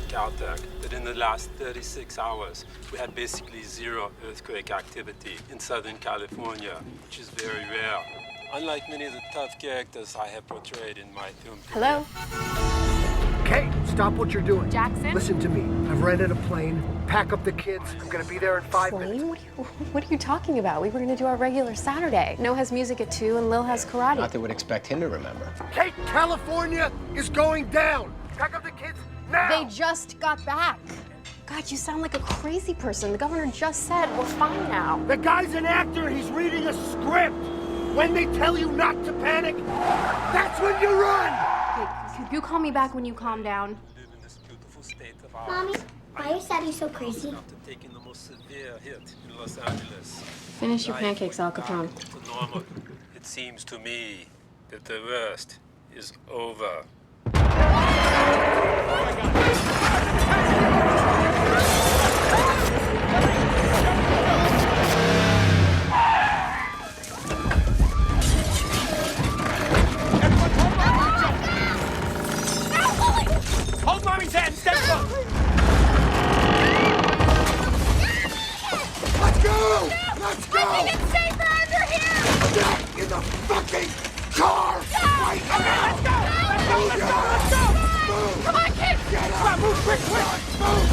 Caltech that in the last 36 hours, we had basically zero earthquake activity in Southern California, which is very rare. Unlike many of the tough characters I have portrayed in my film career. Hello? Kate, stop what you're doing. Jackson? Listen to me. I've rented a plane. Pack up the kids. I'm gonna be there in 5 minutes. What are you talking about? We were gonna do our regular Saturday. Noah has music at 2 and Lil has karate. Not that would expect him to remember. Kate, California is going down. Pack up the kids now. They just got back. God, you sound like a crazy person. The governor just said we're fine now. The guy's an actor. He's reading a script. When they tell you not to panic, that's when you run. Okay, you call me back when you calm down. Mommy, why is Daddy so crazy? Taking the most severe hit in Los Angeles. Finish your pancakes, Al Capone. To normal. It seems to me that the worst is over. Hold Mommy's hand! Stay close! Let's go! Let's go! I think it's safer under here! Get in the fucking car! Right now! Let's go! Let's go! Let's go! Move! Come on, kids! Get Come on, up! move quick, quick! Move!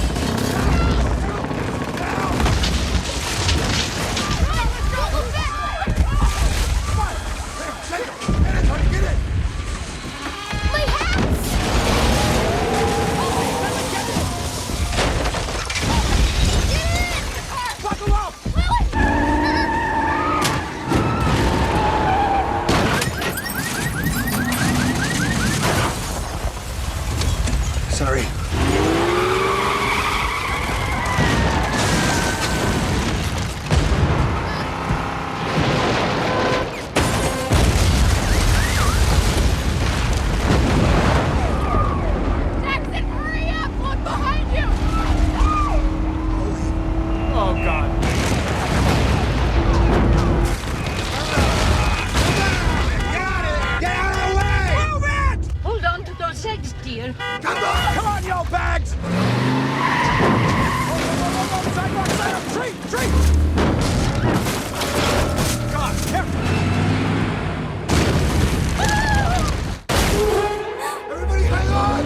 Sorry. Jackson, hurry up! Look behind you! Oh, God. Get out of the way! Move it! Hold on to those eggs, dear. Come on! Come on, you old bags! Go, sidewalk, side up! Tree! Tree! God, careful! Everybody hang on!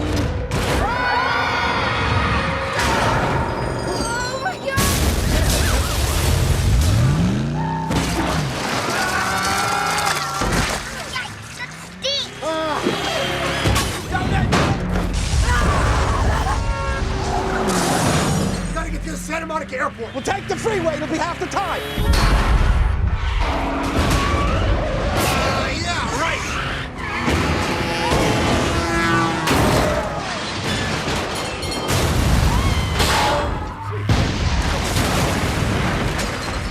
Oh my God! Down there! Gotta get to the Santa Monica Airport. We'll take the freeway. It'll be half the time. Yeah, right.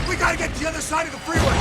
We gotta get to the other side of the freeway.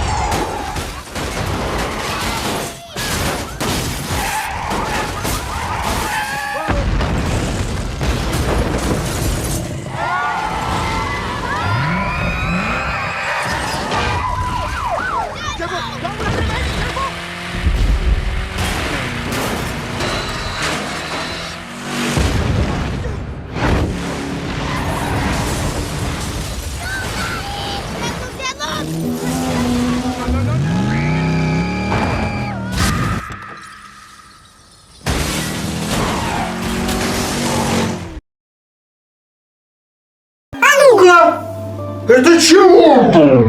It's a chew!